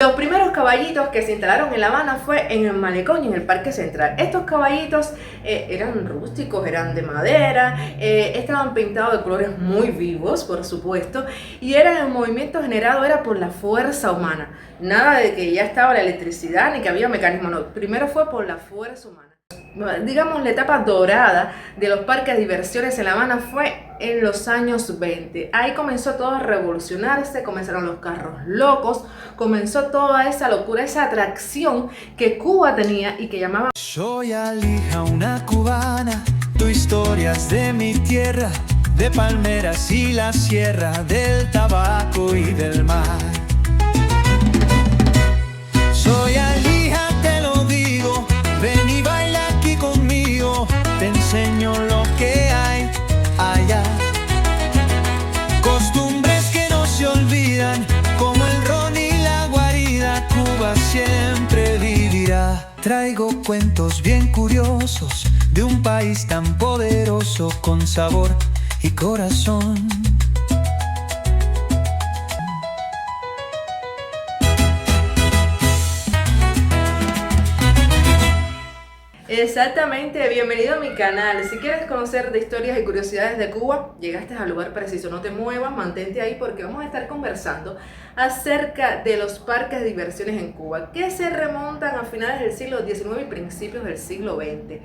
Los primeros caballitos que se instalaron en La Habana fue en el malecón y en el Parque Central. Estos caballitos eran rústicos, eran de madera, estaban pintados de colores muy vivos, por supuesto, y el movimiento generado era por la fuerza humana. Nada de que ya estaba la electricidad ni que había mecanismo, no. Primero fue por la fuerza humana. Digamos, la etapa dorada de los parques de diversiones en La Habana fue en los años 20. Ahí comenzó todo a revolucionarse, comenzaron los carros locos, comenzó toda esa locura, esa atracción que Cuba tenía y que llamaban... Soy Alija, una cubana, tu historia es de mi tierra, de palmeras y la sierra, del tabaco y del mar. Soy Alija, te lo digo, ven y baila aquí conmigo, te enseño lo que hay allá. Costumbres que no se olvidan, como el ron y la guarida, Cuba siempre vivirá. Traigo cuentos bien curiosos de un país tan poderoso, con sabor y corazón. Exactamente, bienvenido a mi canal. Si quieres conocer de historias y curiosidades de Cuba, llegaste al lugar preciso. No te muevas, mantente ahí porque vamos a estar conversando acerca de los parques de diversiones en Cuba, que se remontan a finales del siglo XIX y principios del siglo XX.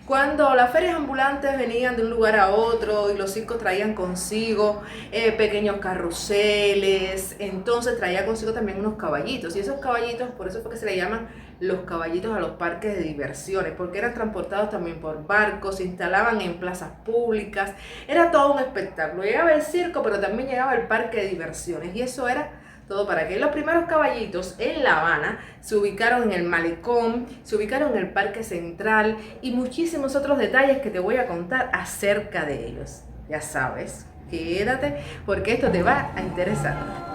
Cuando las ferias ambulantes venían de un lugar a otro y los circos traían consigo pequeños carruseles, entonces traía consigo también unos caballitos. Y esos caballitos, por eso fue que se le llaman los caballitos a los parques de diversiones, porque eran transportados también por barcos, se instalaban en plazas públicas. Era todo un espectáculo. Llegaba el circo, pero también llegaba el parque de diversiones. Y eso era todo para que los primeros caballitos en La Habana se ubicaron en el malecón, se ubicaron en el Parque Central y muchísimos otros detalles que te voy a contar acerca de ellos. Ya sabes, quédate porque esto te va a interesar.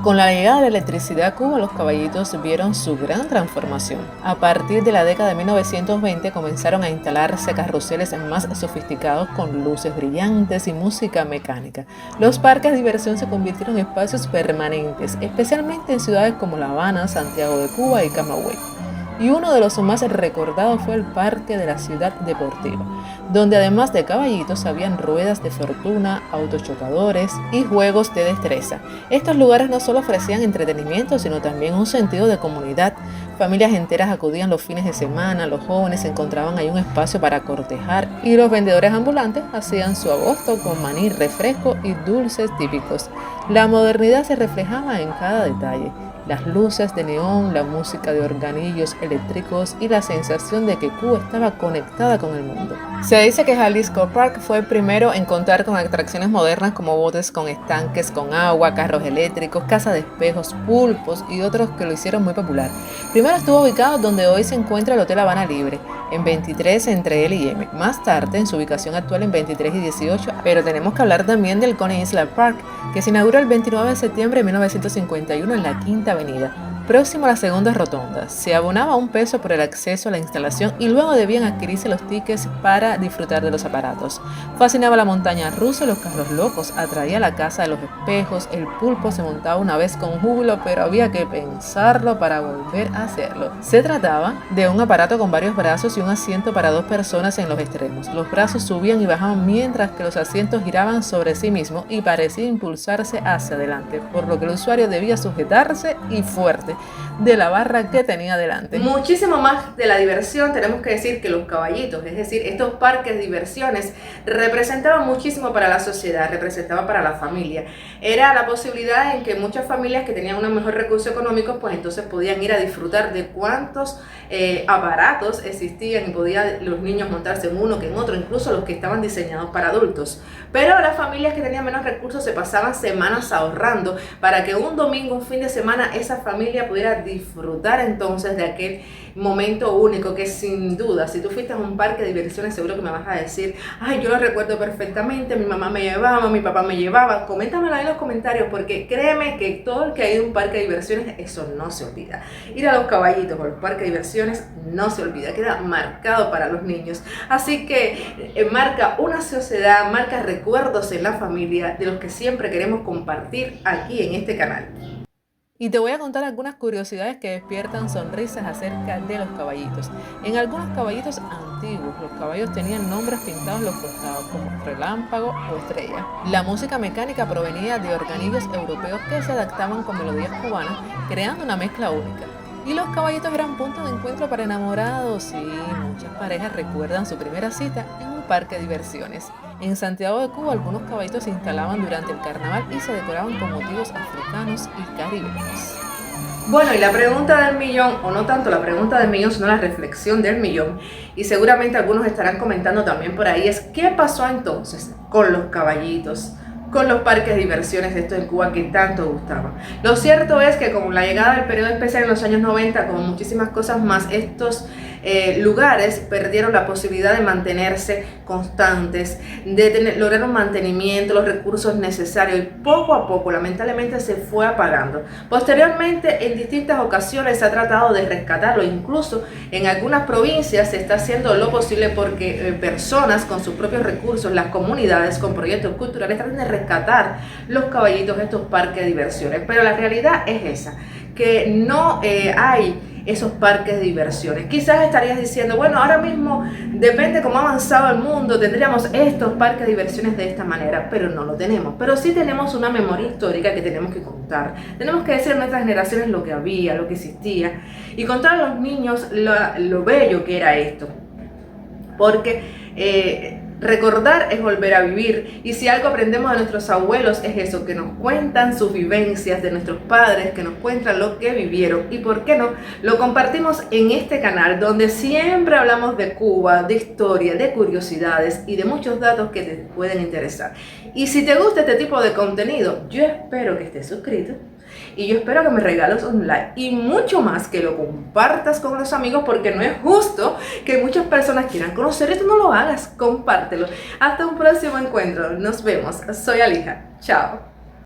Con la llegada de la electricidad a Cuba, los caballitos vieron su gran transformación. A partir de la década de 1920 comenzaron a instalarse carruseles más sofisticados con luces brillantes y música mecánica. Los parques de diversión se convirtieron en espacios permanentes, especialmente en ciudades como La Habana, Santiago de Cuba y Camagüey. Y uno de los más recordados fue el Parque de la Ciudad Deportiva, donde además de caballitos habían ruedas de fortuna, autochocadores y juegos de destreza. Estos lugares no solo ofrecían entretenimiento, sino también un sentido de comunidad. Familias enteras acudían los fines de semana, los jóvenes encontraban ahí un espacio para cortejar y los vendedores ambulantes hacían su agosto con maní, refresco y dulces típicos. La modernidad se reflejaba en cada detalle. Las luces de neón, la música de organillos eléctricos y la sensación de que Cuba estaba conectada con el mundo. Se dice que Jalisco Park fue el primero en contar con atracciones modernas como botes con estanques con agua, carros eléctricos, casa de espejos, pulpos y otros que lo hicieron muy popular. Primero estuvo ubicado donde hoy se encuentra el Hotel Habana Libre, en 23 entre él y M. Más tarde en su ubicación actual en 23 y 18, pero tenemos que hablar también del Coney Island Park, que se inauguró el 29 de septiembre de 1951 en la Quinta Avenida, próximo a la segunda rotonda. Se abonaba $1 por el acceso a la instalación y luego debían adquirirse los tickets para disfrutar de los aparatos. Fascinaba la montaña rusa y los carros locos, atraía la casa de los espejos, el pulpo se montaba una vez con júbilo, pero había que pensarlo para volver a hacerlo. Se trataba de un aparato con varios brazos y un asiento para 2 personas en los extremos. Los brazos subían y bajaban mientras que los asientos giraban sobre sí mismos y parecía impulsarse hacia adelante, por lo que el usuario debía sujetarse y fuerte de la barra que tenía delante. Muchísimo más de la diversión, tenemos que decir que los caballitos, es decir, estos parques de diversiones representaban muchísimo para la sociedad, representaba para la familia. Era la posibilidad en que muchas familias que tenían un mejor recurso económico, pues entonces podían ir a disfrutar de cuántos aparatos existían y podían los niños montarse en uno que en otro, incluso los que estaban diseñados para adultos. Pero las familias que tenían menos recursos se pasaban semanas ahorrando para que un domingo, un fin de semana, esa familia pudiera disfrutar entonces de aquel momento único que sin duda, si tú fuiste a un parque de diversiones, seguro que me vas a decir, ay, yo lo recuerdo perfectamente, mi mamá me llevaba, mi papá me llevaba. Coméntamelo ahí en los comentarios porque créeme que todo el que ha ido a un parque de diversiones, eso no se olvida. Ir a los caballitos o los parques de diversiones no se olvida, queda marcado para los niños. Así que marca una sociedad, marca recuerdos en la familia de los que siempre queremos compartir aquí en este canal. Y te voy a contar algunas curiosidades que despiertan sonrisas acerca de los caballitos. En algunos caballitos antiguos, los caballos tenían nombres pintados en los costados, como relámpago o estrella. La música mecánica provenía de organillos europeos que se adaptaban con melodías cubanas, creando una mezcla única. Y los caballitos eran puntos de encuentro para enamorados y muchas parejas recuerdan su primera cita en un parque de diversiones. En Santiago de Cuba, algunos caballitos se instalaban durante el carnaval y se decoraban con motivos africanos y caribeños. Bueno, y la pregunta del millón, o no tanto la pregunta del millón, sino la reflexión del millón, y seguramente algunos estarán comentando también por ahí, es ¿qué pasó entonces con los caballitos, con los parques de diversiones de estos en Cuba que tanto gustaban? Lo cierto es que con la llegada del periodo especial en los años 90, como muchísimas cosas más, estos lugares perdieron la posibilidad de mantenerse constantes, de lograr un mantenimiento, los recursos necesarios, y poco a poco lamentablemente se fue apagando. Posteriormente, en distintas ocasiones se ha tratado de rescatarlo, incluso en algunas provincias se está haciendo lo posible porque personas con sus propios recursos, las comunidades con proyectos culturales tratan de rescatar los caballitos de estos parques de diversiones, pero la realidad es esa, que no hay esos parques de diversiones. Quizás estarías diciendo, bueno, ahora mismo depende cómo ha avanzado el mundo, tendríamos estos parques de diversiones de esta manera, pero no lo tenemos. Pero sí tenemos una memoria histórica que tenemos que contar. Tenemos que decir a nuestras generaciones lo que había, lo que existía, y contar a los niños lo bello que era esto. Porque recordar es volver a vivir, y si algo aprendemos de nuestros abuelos es eso, que nos cuentan sus vivencias, de nuestros padres, que nos cuentan lo que vivieron, y por qué no, lo compartimos en este canal donde siempre hablamos de Cuba, de historia, de curiosidades y de muchos datos que te pueden interesar. Y si te gusta este tipo de contenido, yo espero que estés suscrito. Y yo espero que me regales un like y mucho más, que lo compartas con los amigos, porque no es justo que muchas personas quieran conocer esto. No lo hagas, compártelo. Hasta un próximo encuentro. Nos vemos. Soy Alija. Chao.